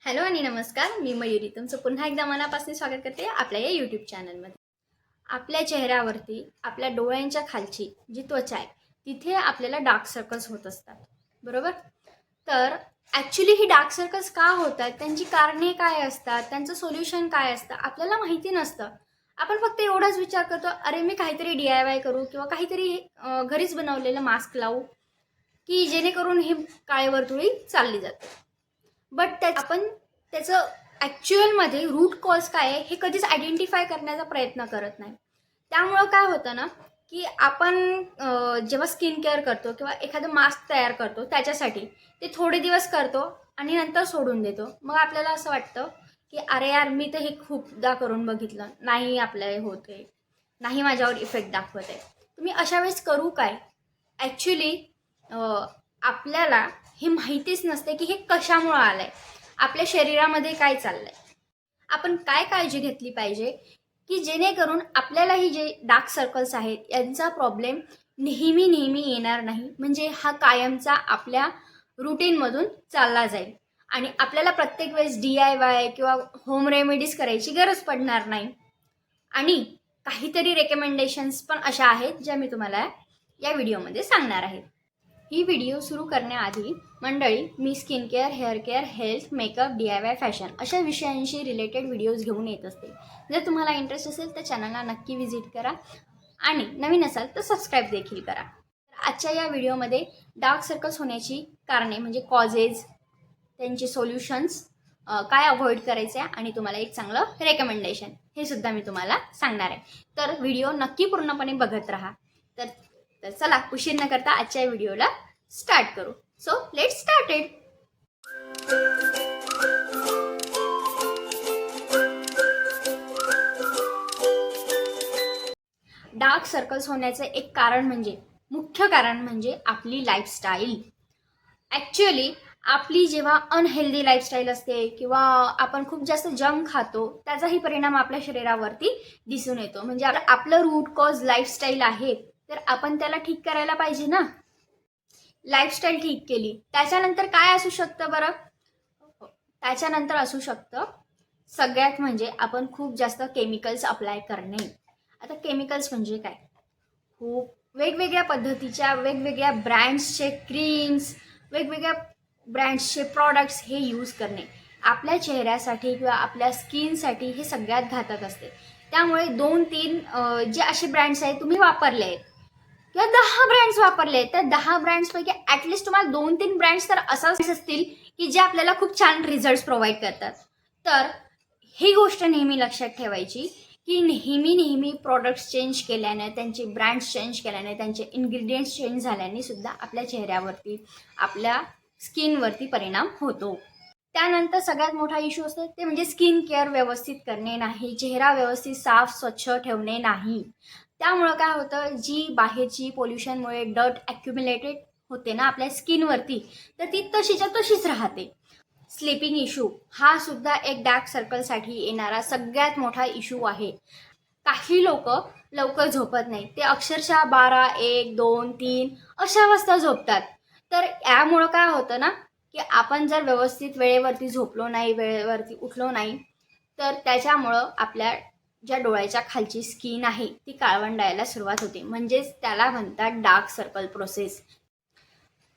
Hello आणि नमस्कार. मी मयुरी तुमचं पुन्हा एकदा मनापासून स्वागत करते आपल्या या यूट्यूब चॅनलमध्ये. आपल्या चेहऱ्यावरती आपल्या डोळ्यांच्या खालची जी त्वचा आहे तिथे आपल्याला डार्क सर्कल्स होत असतात, बरोबर? तर ॲक्च्युली ही डार्क सर्कल्स का होतात, त्यांची कारणे काय असतात, त्यांचं सोल्युशन काय असतं आपल्याला माहिती नसतं. आपण फक्त एवढाच विचार करतो, अरे मी काहीतरी DIY करू किंवा काहीतरी घरीच बनवलेलं मास्क लावू की जेणेकरून ही काळे वर्तुळी चालली जाते. बट आपण त्याचं ॲक्च्युअलमध्ये रूट कॉज काय आहे हे कधीच आयडेंटिफाय करण्याचा प्रयत्न करत नाही. त्यामुळं काय होतं ना, की आपण जेव्हा स्किन केअर करतो किंवा एखादं मास्क तयार करतो त्याच्यासाठी ते थोडे दिवस करतो आणि नंतर सोडून देतो. मग आपल्याला असं वाटतं की अरे यार, मी तर हे खूपदा करून बघितलं, नाही आपल्याला होत आहे, नाही माझ्यावर इफेक्ट दाखवत आहे. तुम्ही अशा वेळेस करू काय? ॲक्च्युली आपल्याला हे माहितीच नसते की हे कशामुळं आलं आहे, आपल्या शरीरामध्ये काय चाललं आहे. आपण काय काळजी घेतली पाहिजे की जेणेकरून आपल्यालाही जे डार्क सर्कल्स आहेत यांचा प्रॉब्लेम नेहमी नेहमी येणार नाही, म्हणजे हा कायमचा आपल्या रुटीनमधून चालला जाईल आणि आपल्याला प्रत्येक वेळेस DIY किंवा होम रेमेडीज करायची गरज पडणार नाही. आणि काहीतरी रेकमेंडेशन्स पण अशा आहेत ज्या मी तुम्हाला या व्हिडिओमध्ये सांगणार आहे. ही व्हिडिओ सुरू करण्याआधी मंडळी, मी skin care, hair care, health, makeup, DIY, fashion अशा विषयांशी रिलेटेड व्हिडिओज घेऊन येत असते. जर तुम्हाला इंटरेस्ट असेल तर चॅनलला नक्की व्हिजिट करा आणि नवीन असाल तर सबस्क्राईब देखील करा. आजच्या या व्हिडिओमध्ये डार्क सर्कल्स होण्याची कारणे म्हणजे कॉजेस, त्यांचे सोल्युशन्स, काय अवॉइड करायचे आणि तुम्हाला एक चांगलं रेकमेंडेशन हे सुद्धा मी तुम्हाला सांगणार आहे. तर व्हिडिओ नक्की पूर्णपणे बघत राहा. तर तर चला उशीर न करता आजच्या व्हिडिओला स्टार्ट करू. So let started. Dark circles होण्याचं एक कारण म्हणजे, मुख्य कारण म्हणजे आपली लाईफस्टाईल. ॲक्च्युअली आपली जेव्हा अनहेल्दी लाईफस्टाईल असते किंवा आपण खूप जास्त जंक खातो त्याचाही परिणाम आपल्या शरीरावरती दिसून येतो. म्हणजे आपलं रूट कॉज लाईफस्टाईल आहे, तर आपण त्याला ठीक करायला पाहिजे ना. लाईफस्टाईल ठीक केली त्याच्यानंतर काय असू शकतं बरं? त्याच्यानंतर असू शकतं सगळ्यात म्हणजे आपण खूप जास्त केमिकल्स अप्लाय करणे. आता केमिकल्स म्हणजे काय? खूप वेगवेगळ्या पद्धतीच्या वेगवेगळ्या ब्रँड्सचे क्रीम्स, वेगवेगळ्या ब्रँड्सचे प्रॉडक्ट्स हे यूज करणे आपल्या चेहऱ्यासाठी किंवा आपल्या स्किनसाठी हे सगळ्यात घातक असते. त्यामुळे 2-3 जे असे ब्रँड्स आहेत तुम्ही वापरले आहेत किंवा 10 ब्रँड्स वापरले आहेत, त्या 10 ब्रँड्सपैकी ॲटलिस्ट तुम्हाला 2-3 ब्रँड्स तर असाच असतील की जे आपल्याला खूप छान रिझल्ट्स प्रोव्हाइड करतात. तर ही गोष्ट नेहमी लक्षात ठेवायची की नेहमी नेहमी प्रॉडक्ट्स चेंज केल्याने, त्यांचे ब्रँड्स चेंज केल्याने, त्यांचे इन्ग्रेडियंट्स चेंज झाल्याने सुद्धा आपल्या चेहऱ्यावरती, आपल्या स्किनवरती परिणाम होतो. त्यानंतर सगळ्यात मोठा इश्यू असतो ते म्हणजे स्किन केअर व्यवस्थित करणे नाही, चेहरा व्यवस्थित साफ स्वच्छ ठेवणे नाही. त्यामुळं काय होतं, जी बाहेरची पोल्युशनमुळे डर्ट ॲक्युम्युलेटेड होते ना आपल्या स्किनवरती, तर ती तशीच्या तशीच राहते. स्लीपिंग इश्यू हा सुद्धा एक डार्क सर्कलसाठी येणारा सगळ्यात मोठा इश्यू आहे. काही लोक लवकर झोपत नाही, ते अक्षरशः 12, 1, 2, 3 अशा वाजता झोपतात. तर यामुळं काय होतं ना, की आपण जर व्यवस्थित वेळेवरती झोपलो नाही, वेळेवरती उठलो नाही, तर त्याच्यामुळं आपल्या ज्या डोळ्याच्या खालची स्किन आहे ती काळवंडायला सुरुवात होते. म्हणजेच त्याला म्हणतात डार्क सर्कल प्रोसेस.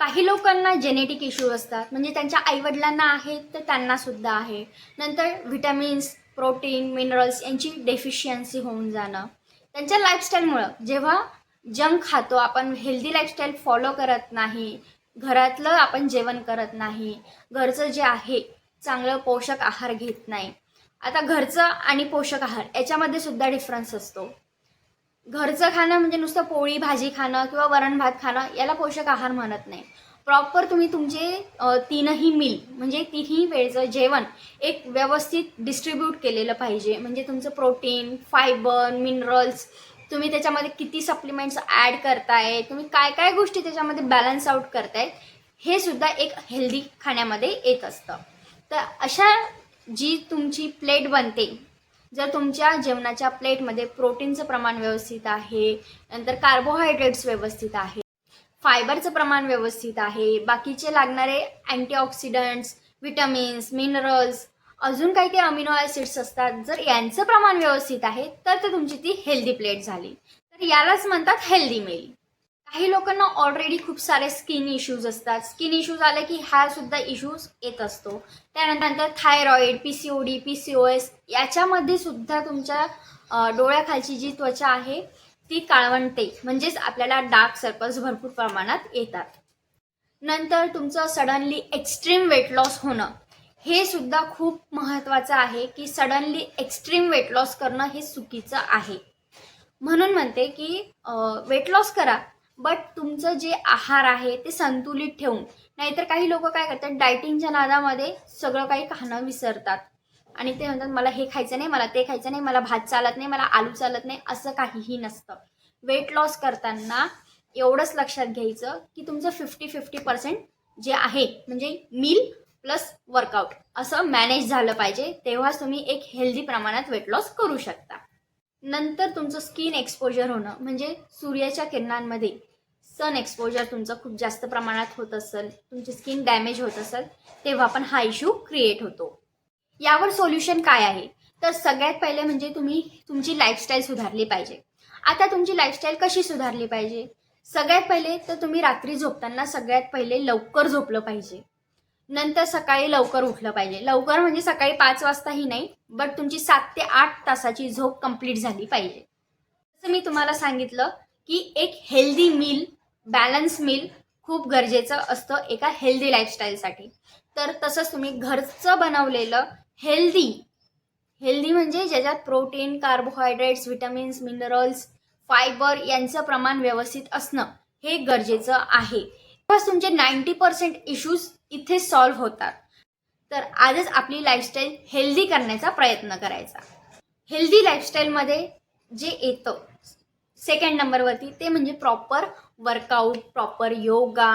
काही लोकांना जेनेटिक इश्यू असतात, म्हणजे त्यांच्या आईवडिलांना आहेत तर त्यांना सुद्धा आहे. नंतर व्हिटॅमिन्स, प्रोटीन, मिनरल्स यांची डेफिशियन्सी होऊन जाणं. त्यांच्या लाईफस्टाईलमुळं, जेव्हा जंक खातो आपण, हेल्दी लाईफस्टाईल फॉलो करत नाही, घरातलं आपण जेवण करत नाही, घरचं जे आहे चांगलं पोषक आहार घेत नाही. आता घरचं आणि पोषक आहार याच्यामध्ये सुद्धा डिफरन्स असतो. घरचं खाणं म्हणजे नुसतं पोळी भाजी खाणं किंवा वरण भात खाणं याला पोषक आहार म्हणत नाही. प्रॉपर तुम्ही तुमचे तीनही मील म्हणजे तिन्ही वेळचं जेवण एक व्यवस्थित डिस्ट्रीब्यूट केलेलं पाहिजे. म्हणजे तुमचं प्रोटीन, फायबर, मिनरल्स, तुम्ही त्याच्यामध्ये किती सप्लिमेंट्स ॲड करताय, तुम्ही काय काय गोष्टी त्याच्यामध्ये बॅलन्स आउट करताय, हे सुद्धा एक हेल्दी खाण्यामध्ये येत असतं. तर अशा जी तुमची प्लेट बनते, जर तुमच्या जेवणाच्या प्लेटमध्ये प्रोटीनचं प्रमाण व्यवस्थित आहे, नंतर कार्बोहायड्रेट्स व्यवस्थित आहे, फायबरचं प्रमाण व्यवस्थित आहे, बाकीचे लागणारे अँटीऑक्सिडंट्स, विटामिन्स, मिनरल्स, अजून काही काही अमिनो ॲसिड्स असतात. जर यांचं प्रमाण व्यवस्थित आहे तर ते तुमची ती हेल्दी प्लेट झाली. तर यालाच म्हणतात हेल्दी मील. काही लोकांना ऑलरेडी खूप सारे स्किन इश्यूज असतात. स्किन इश्यूज आले की हा सुद्धा इश्यूज येत असतो. त्यानंतर थायरॉईड, PCOD, PCOS याच्यामध्ये सुद्धा तुमच्या डोळ्याखालची जी त्वचा आहे ती काळवंटे, म्हणजेच आपल्याला डार्क सर्कल्स भरपूर प्रमाणात येतात. नंतर तुमचं सडनली एक्स्ट्रीम वेट लॉस होणं हे सुद्धा खूप महत्त्वाचं आहे, की सडनली एक्स्ट्रीम वेट लॉस करणं हे चुकीचं आहे. म्हणून म्हणते की वेट लॉस करा, बट तुमचं जे आहार आहे ते संतुलित ठेवून. नाहीतर काही लोक काय करतात, डायटिंगच्या नादामध्ये सगळं काही खाणं विसरतात आणि ते म्हणतात मला हे खायचं नाही, मला ते खायचं नाही, मला भात चालत नाही, मला आलू चालत नाही. असं काहीही नसतं. वेट लॉस करताना एवढंच लक्षात घ्यायचं की तुमचं 50-50% जे आहे म्हणजे मील प्लस वर्कआउट असं मॅनेज झालं पाहिजे. तेव्हाच तुम्ही एक हेल्दी प्रमाणात वेट लॉस करू शकता. नंतर तुमचं स्किन एक्सपोजर होणं, म्हणजे सूर्याच्या किरणांमध्ये सन एक्सपोजर तुमचं खूप जास्त प्रमाणात होत असेल, तुमची स्किन डॅमेज होत असेल, तेव्हा पण हा इश्यू क्रिएट होतो. यावर सोल्युशन काय आहे? तर सगळ्यात पहिले म्हणजे तुम्ही तुमची लाईफस्टाईल सुधारली पाहिजे. आता तुमची लाईफस्टाईल कशी सुधारली पाहिजे? सगळ्यात पहिले तर तुम्ही रात्री झोपताना सगळ्यात पहिले लवकर झोपलं पाहिजे. नंतर सकाळी लवकर उठलं पाहिजे. लवकर म्हणजे सकाळी 5 वाजताही नाही, बट तुमची 7 ते 8 तासाची झोप कंप्लीट झाली पाहिजे. जसं मी तुम्हाला सांगितलं की एक हेल्दी मील, बॅलन्स मील खूप गरजेचं असतं एका हेल्दी लाईफस्टाईलसाठी. तर तसंच तुम्ही घरचं बनवलेलं हेल्दी म्हणजे ज्याच्यात protein, carbohydrates, vitamins, minerals, fibre यांचं प्रमाण व्यवस्थित असणं हे गरजेचं आहे. बस तुमचे 90% इश्यूज इथे सॉल्व्ह होतात. तर आजच आपली लाईफस्टाईल हेल्दी करण्याचा प्रयत्न करायचा. हेल्दी लाईफस्टाईलमध्ये जे येतं सेकंड नंबरवरती ते म्हणजे प्रॉपर वर्कआउट, प्रॉपर योगा,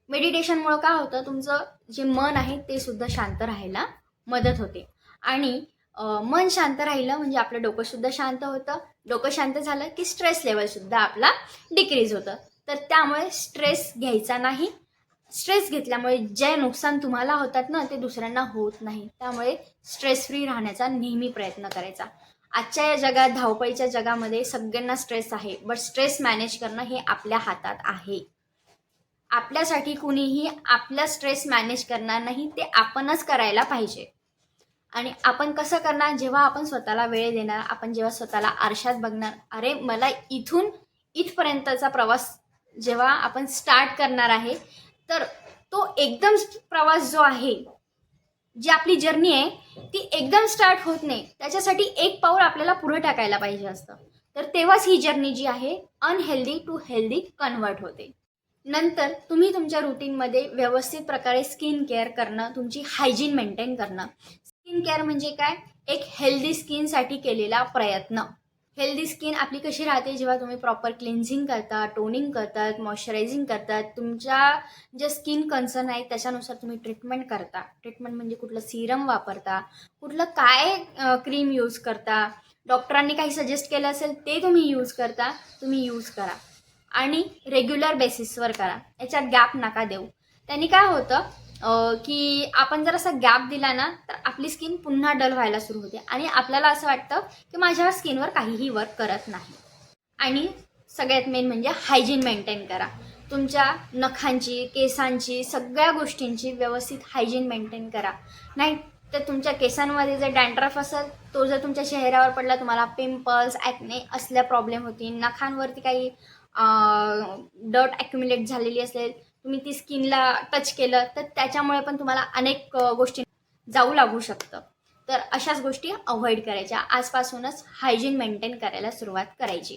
मेडिटेशनमुळं काय होतं, तुमचं जे मन आहे ते सुद्धा शांत राहायला मदत होते. आणि मन शांत राहिलं म्हणजे आपलं डोकंसुद्धा शांत होतं. डोकं शांत झालं की स्ट्रेस लेवलसुद्धा आपला डिक्रीज होतं. तर त्यामुळे स्ट्रेस घ्यायचा नाही. स्ट्रेस घेतल्यामुळे जे नुकसान तुम्हाला होतात ना ते दुसऱ्यांना होत नाही. त्यामुळे स्ट्रेस फ्री राहण्याचा नेहमी प्रयत्न करायचा. आजच्या या जगात, धावपळीच्या जगामध्ये सगळ्यांना स्ट्रेस आहे, बट स्ट्रेस मॅनेज करणं हे आपल्या हातात आहे. आपल्यासाठी कुणीही आपला स्ट्रेस मॅनेज करणार नाही, ते आपणच करायला पाहिजे. आणि आपण कसं करणार? जेव्हा आपण स्वतःला वेळ देणार, आपण जेव्हा स्वतःला आरशात बघणार, अरे मला इथून इथपर्यंतचा प्रवास जेव्हा आपण स्टार्ट करणार आहे, तर तो एकदम प्रवास जो आहे, जी आपली जर्नी आहे ती एकदम स्टार्ट होत नाही. त्याच्यासाठी एक पाऊल आपल्याला पुढे टाकायला पाहिजे असतं. तर तेव्हाच ही जर्नी जी आहे अनहेल्दी टू हेल्दी कन्वर्ट होते. नंतर तुम्ही तुमच्या रुटीनमध्ये व्यवस्थित प्रकारे स्किन केअर करणं, तुमची हायजीन मेंटेन करणं. स्किन केअर म्हणजे काय? एक हेल्दी स्किनसाठी केलेला प्रयत्न. हेल्दी स्किन आपली कशी राहते? जेव्हा तुम्ही प्रॉपर क्लिन्झिंग करता, टोनिंग करतात, मॉइश्चरायझिंग करतात, तुमच्या ज्या स्किन कन्सर्न आहेत त्याच्यानुसार तुम्ही ट्रीटमेंट करता. ट्रीटमेंट म्हणजे कुठलं सिरम वापरता, कुठलं काय क्रीम यूज करता, डॉक्टरांनी काही सजेस्ट केलं असेल ते तुम्ही यूज करता, तुम्ही यूज करा. आणि रेग्युलर बेसिसवर करा. याच्यात गॅप नका देऊ. त्यांनी काय होतं की आपण जर असा गॅप दिला ना तर आपली स्किन पुन्हा डल व्हायला सुरू होते आणि आपल्याला असं वाटतं की माझ्या स्किनवर काहीही वर्क करत नाही. आणि सगळ्यात मेन म्हणजे हायजीन मेंटेन करा. तुमच्या नखांची, केसांची, सगळ्या गोष्टींची व्यवस्थित हायजीन मेंटेन करा. नाही तर तुमच्या केसांमध्ये जर डॅन्ड्रफ असेल, तो जर तुमच्या चेहऱ्यावर पडला, तुम्हाला पिंपल्स, ॲक्ने असल्या प्रॉब्लेम होतील. नखांवरती काही डर्ट ॲक्युम्युलेट झालेली असेल, तुम्ही ती स्किनला टच केलं तर त्याच्यामुळे पण तुम्हाला अनेक गोष्टी जाऊ लागू शकतं. तर अशाच गोष्टी अवॉइड करायच्या. आजपासूनच हायजीन मेंटेन करायला सुरुवात करायची.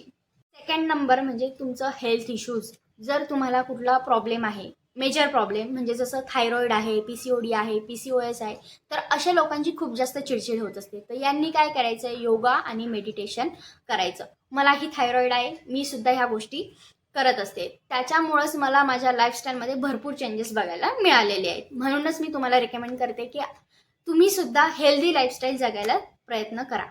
सेकंड नंबर म्हणजे तुमचं हेल्थ इश्यूज. जर तुम्हाला कुठला प्रॉब्लेम आहे, मेजर प्रॉब्लेम म्हणजे जसं थायरॉईड आहे, PCOD आहे, PCOS आहे, तर अशा लोकांची खूप जास्त चिडचिड होत असते. तर यांनी काय करायचं? योगा आणि मेडिटेशन करायचं. मलाही थायरॉईड आहे, मी सुद्धा ह्या गोष्टी करत असते. त्याच्यामुळंच मला माझ्या लाईफस्टाईलमध्ये भरपूर चेंजेस बघायला मिळालेले आहेत. म्हणूनच मी तुम्हाला रेकमेंड करते की तुम्ही सुद्धा हेल्दी लाईफस्टाईल जगायला प्रयत्न करा.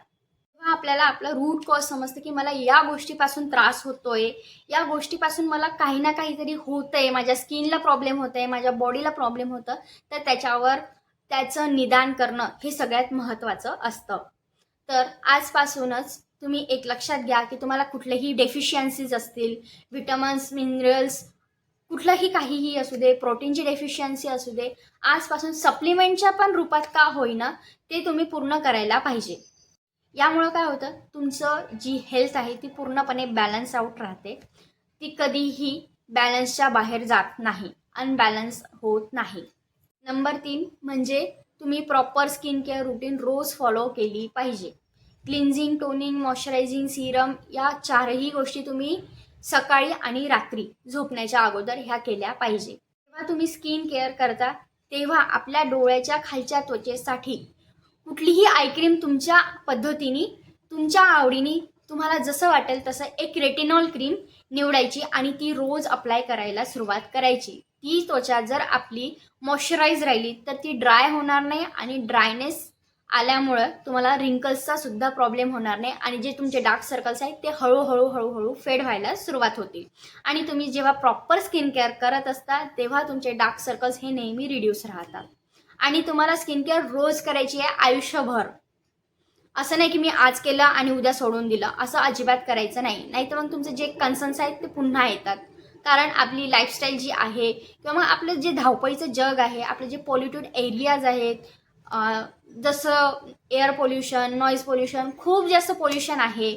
तेव्हा आपल्याला आपलं रूट कॉज समजतं की मला या गोष्टीपासून त्रास होतोय, या गोष्टीपासून मला काही ना काहीतरी होतंय, माझ्या स्किनला प्रॉब्लेम होतंय, माझ्या बॉडीला प्रॉब्लेम होतं. तर त्याच्यावर त्याचं निदान करणं हे सगळ्यात महत्त्वाचं असतं. तर आजपासूनच तुम्ही एक लक्षात घ्या की तुम्हाला कुठलेही डेफिशियन्सीज असतील, व्हिटॅमिन्स, मिनरल्स, कुठलंही काहीही असू दे, प्रोटीनची डेफिशियन्सी असू दे, आजपासून सप्लिमेंटच्या पण रूपात का होईना ते तुम्ही पूर्ण करायला पाहिजे. यामुळं काय होतं, तुमचं जी हेल्थ आहे ती पूर्णपणे बॅलन्स आउट राहते. ती कधीही बॅलन्सच्या बाहेर जात नाही, अनबॅलन्स होत नाही. नंबर 3 म्हणजे तुम्ही प्रॉपर स्किन केअर रुटीन रोज फॉलो केली पाहिजे. क्लिन्झिंग, टोनिंग, मॉइश्चरायझिंग, सीरम या 4ही गोष्टी तुम्ही सकाळी आणि रात्री झोपण्याच्या अगोदर ह्या केल्या पाहिजे. जेव्हा तुम्ही स्किन केअर करता तेव्हा आपल्या डोळ्याच्या खालच्या त्वचेसाठी कुठलीही आय क्रीम तुमच्या पद्धतीने, तुमच्या आवडीने, तुम्हाला जसं वाटेल तसं एक रेटिनॉल क्रीम निवडायची आणि ती रोज अप्लाय करायला सुरुवात करायची. ती त्वचा जर आपली मॉइश्चराईज राहिली तर ती ड्राय होणार नाही आणि ड्रायनेस आल्यामुळं तुम्हाला रिंकल्सचा सुद्धा प्रॉब्लेम होणार नाही आणि जे तुमचे डार्क सर्कल्स आहेत ते हळूहळू फेड व्हायला सुरुवात होतील. आणि तुम्ही जेव्हा प्रॉपर स्किन केअर करत असता तेव्हा तुमचे डार्क सर्कल्स हे नेहमी रिड्यूस राहतात. आणि तुम्हाला स्किन केअर रोज करायची आहे आयुष्यभर. असं नाही की मी आज केलं आणि उद्या सोडून दिलं, असं अजिबात करायचं नाही. नाहीतर मग तुमचे जे कन्सर्न्स आहेत ते पुन्हा येतात. कारण आपली लाईफस्टाईल जी आहे किंवा मग आपलं जे धावपळीचं जग आहे, आपले जे पॉल्युटेड एरियाज आहेत, जसं एअर पोल्युशन, नॉईज पोल्युशन, खूप जास्त पोल्युशन आहे.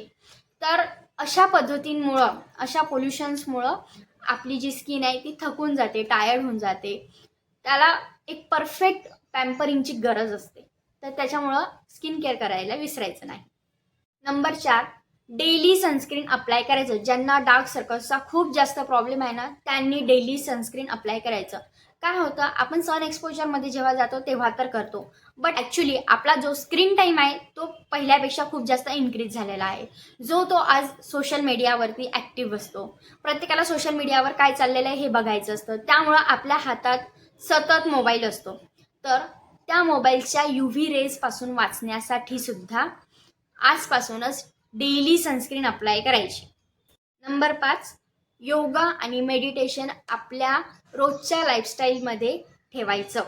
तर अशा पद्धतींमुळं, अशा पोल्युशन्समुळं आपली जी स्किन आहे ती थकून जाते, टायर्ड होऊन जाते. त्याला एक परफेक्ट पॅम्परिंगची गरज असते. तर त्याच्यामुळं स्किन केअर करायला विसरायचं नाही. नंबर 4, डेली सनस्क्रीन अप्लाय करायचं. ज्यांना डार्क सर्कल्सचा खूप जास्त प्रॉब्लेम आहे ना, त्यांनी डेली सनस्क्रीन अप्लाय करायचं. काय होतं, आपण सन एक्सपोजरमध्ये जेव्हा जातो तेव्हा तर करतो, बट ॲक्च्युली आपला जो स्क्रीन टाईम आहे तो पहिल्यापेक्षा खूप जास्त इन्क्रीज झालेला आहे. तो आज सोशल मीडियावरती ॲक्टिव्ह असतो. प्रत्येकाला सोशल मीडियावर काय चाललेलं आहे हे बघायचं असतं. त्यामुळं आपल्या हातात सतत मोबाईल असतो. तर त्या मोबाईलच्या UV रेजपासून वाचण्यासाठी सुद्धा आजपासूनच डेली सनस्क्रीन अप्लाय करायची. नंबर 5, योगा आणि मेडिटेशन आपल्या रोजच्या लाईफस्टाईलमध्ये ठेवायचं.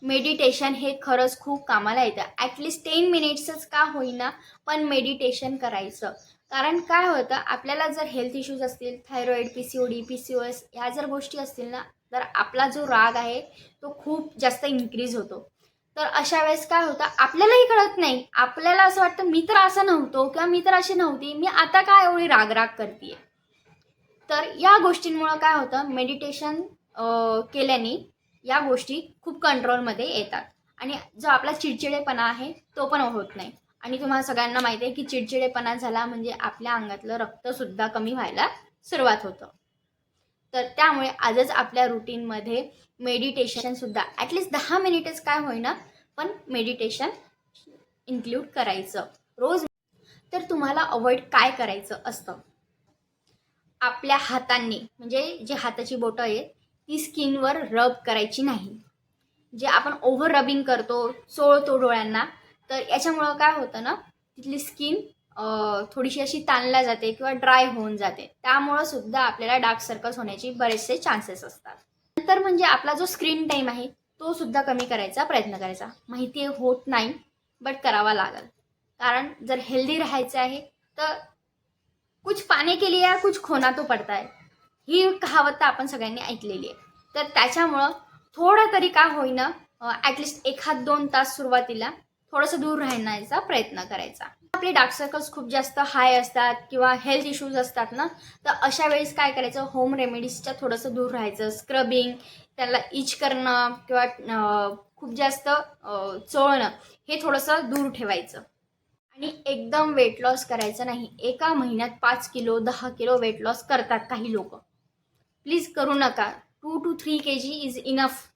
मेडिटेशन हे खरंच खूप कामाला येतं. ॲटलिस्ट 10 मिनिट्सच का होईना, पण मेडिटेशन करायचं. कारण काय होतं, आपल्याला जर हेल्थ इश्यूज असतील, थायरॉईड, PCOD, PCOS ह्या जर गोष्टी असतील ना, तर आपला जो राग आहे तो खूप जास्त इन्क्रीज होतो. तर अशा वेळेस काय होतं, आपल्यालाही कळत नाही. आपल्याला असं वाटतं मी तर असं नव्हतो किंवा मी तर अशी नव्हती, मी आता काय एवढी राग करते. तर या गोष्टींमुळं काय होतं, मेडिटेशन केल्याने या गोष्टी खूप कंट्रोलमध्ये येतात आणि जो आपला चिडचिडेपणा आहे तो पण होत नाही. आणि तुम्हाला सगळ्यांना माहिती आहे की चिडचिडेपणा झाला म्हणजे आपल्या अंगातलं रक्तसुद्धा कमी व्हायला सुरुवात होतं. तर त्यामुळे आजच आपल्या रुटीनमध्ये मेडिटेशनसुद्धा ॲटलिस्ट 10 मिनिटच काय होईना, पण मेडिटेशन इन्क्लूड करायचं रोज. तर तुम्हाला अवॉइड काय करायचं असतं, आपल्या हातांनी म्हणजे जे हाताची बोटं आहेत ती स्किनवर रब करायची नाही. जे आपण ओव्हर रबिंग करतो, चोळतो डोळ्यांना, तर याच्यामुळं काय होतं ना, तिथली स्किन थोडीशी अशी ताणल्या जाते किंवा ड्राय होऊन जाते. त्यामुळं सुद्धा आपल्याला डार्क सर्कल्स होण्याचे बरेचसे चान्सेस असतात. नंतर म्हणजे आपला जो स्क्रीन टाईम आहे तो सुद्धा कमी करायचा प्रयत्न करायचा. माहिती आहे होत नाही, बट करावा लागेल. कारण जर हेल्दी राहायचं आहे तर कुछ पाने के लिए कुछ खोना तो पडता है, ही कहावत तर आपण सगळ्यांनी ऐकलेली आहे. तर त्याच्यामुळं थोडं तरी का होईना, ॲटलिस्ट 1-2 तास सुरुवातीला थोडंसं दूर राहण्याचा प्रयत्न करायचा. आपले डार्क सर्कल्स खूप जास्त हाय असतात किंवा हेल्थ इश्यूज असतात ना, तर अशा वेळेस काय करायचं, होम रेमेडीजच्या थोडंसं दूर राहायचं. स्क्रबिंग, त्याला इच करणं किंवा खूप जास्त चोळणं हे थोडंसं दूर ठेवायचं. आणि एकदम वेट लॉस करायचं नाही. एका महिन्यात 5 किलो 10 किलो वेट लॉस करतात काही लोक. प्लीज करू नका. 2 to 3 kg इज इनफ.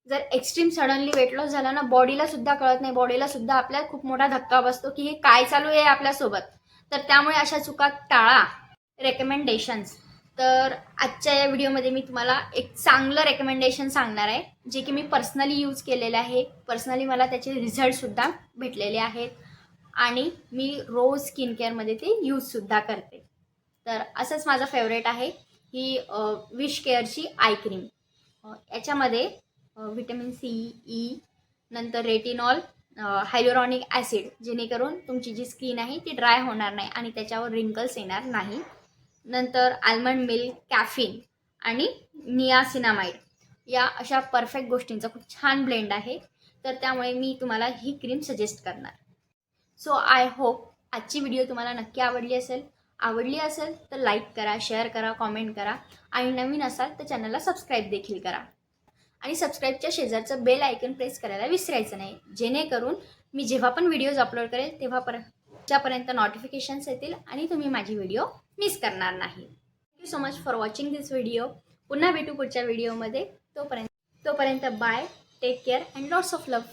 जर एक्स्ट्रीम सडनली वेट लॉस झाला ना, बॉडीला सुद्धा कळत नाही, बॉडीला सुद्धा आपल्या खूप मोठा धक्का बसतो की हे काय चालू आहे आपल्यासोबत. तर त्यामुळे अशा चुका टाळा. रेकमेंडेशन्स, तर आजच्या या व्हिडिओमध्ये मी तुम्हाला एक चांगलं रेकमेंडेशन सांगणार आहे, जे की मी पर्सनली यूज केलेलं आहे. पर्सनली मला त्याचे रिझल्टसुद्धा भेटलेले आहेत आणि मी रोज स्किन केअरमध्ये ते यूजसुद्धा करते. तर असंच माझं फेवरेट आहे ही विश केअरची आय क्रीम. याच्यामध्ये व्हिटॅमिन सी, ई, नंतर रेटिनॉल, हायलोरॉनिक ॲसिड, जेणेकरून तुमची जी स्किन आहे ती ड्राय होणार नाही आणि त्याच्यावर रिंकल्स येणार नाही. नंतर आल्मंड मिल्क, कॅफिन आणि नियासिनामाइड या अशा परफेक्ट गोष्टींचा खूप छान ब्लेंड आहे. तर त्यामुळे मी तुम्हाला ही क्रीम सजेस्ट करणार. सो आय होप आजची व्हिडिओ तुम्हाला नक्की आवडली असेल तर लाईक करा, शेअर करा, कॉमेंट करा आणि नवीन असाल तर चॅनलला सबस्क्राईब देखील करा. आणि सबस्क्राईबच्या शेजारचं बेल आयकन प्रेस करायला विसरायचं नाही, जेणेकरून मी जेव्हा पण व्हिडिओज अपलोड करेल तेव्हापर्यंत नोटिफिकेशन्स येतील आणि तुम्ही माझी व्हिडिओ मिस करणार नाही. Thank you so much for watching this video. पुन्हा भेटू पुढच्या व्हिडिओमध्ये. तोपर्यंत bye, take care and lots of love.